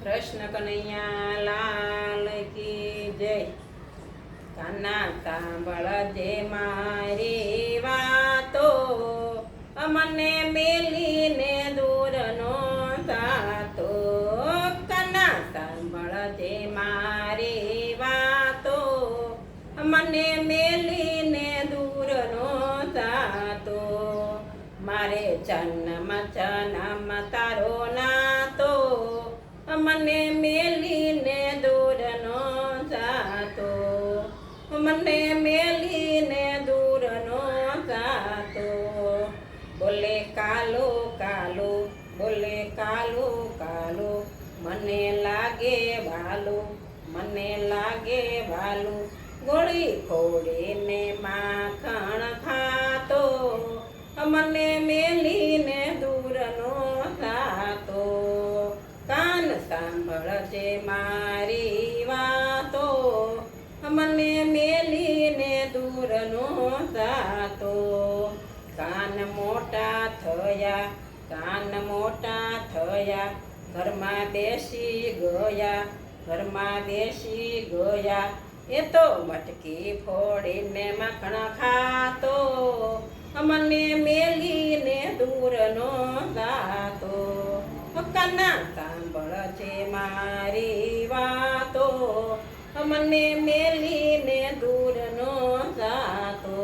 કૃષ્ણ કનૈયા લાલ કી જય। કાના સાંભળજે મારી વાતો, મને મેલીને દૂર નો જાતો। કાના સાંભળજે મારી વાતો, મને મેલીને દૂર નો જાતો। મારે જન્મ જન્મ તારો નાતો, મને મેલીને દૂર નો જાતો। મને મેલીને દૂર નો જાતો। બોલે કાલો કાલો, બોલે કાલો કાલો, મને લાગે વાલું, મને લાગે વાલું। ગોળી ખોડીને માખણ ખાતો, મને મેલીને દૂર નો જાતો। કાન સાંભળજે મારી વાતો, મને મેલીને દૂર નો જાતો। કાન મોટા થયા, કાન મોટા થયા, ઘરમાં બેસી ગયા, ઘરમાં બેસી ગયા। એ તો મટકી ફોડીને માખણ ખાતો, મને મેલીને દૂર નો જાતો। કાના સાંભળજે મારી વાતો, મને મેલીને દૂર નો જાતો।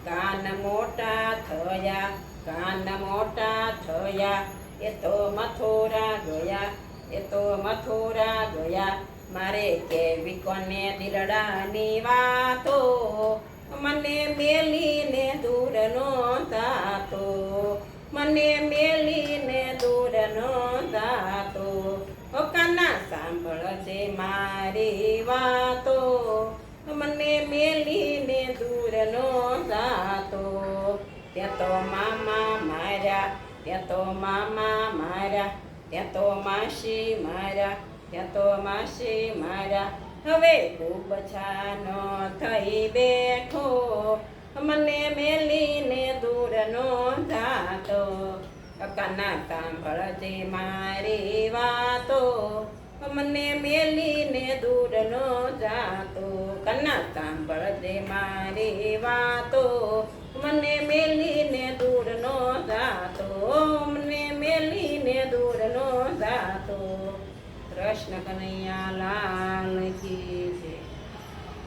કાન મોટા થયા, કાન મોટા થયા, એ તો મથુરા ગયા, એ તો મથુરા ગયા। મારે કેવી કોને દિલડાની વાતો, મને મેલીને દૂર નો જાતો। મને મેલીને દૂર નો જાતો। ઓ કાના સાંભળજે મારી વાતો, મને મેલીને દૂર નો જાતો। ત્યાં તો મામા માર્યા, ત્યાં તો મામા માર્યા, ત્યાં તો માસી માર્યા, ત્યાં તો માસી માર્યા। હવે ખૂબ છાનો થઈ બેઠો, મને મેલીને દૂર નો જાતો। કાના સાંભળજે મારી વાતો, મને મેલીને દૂર નો જાતો। કાના સાંભળજે મારી વાતો, મને મેલીને દૂર નો જાતો। મને મેલીને દૂર નો જાતો। કૃષ્ણ કનૈયા લાલ કી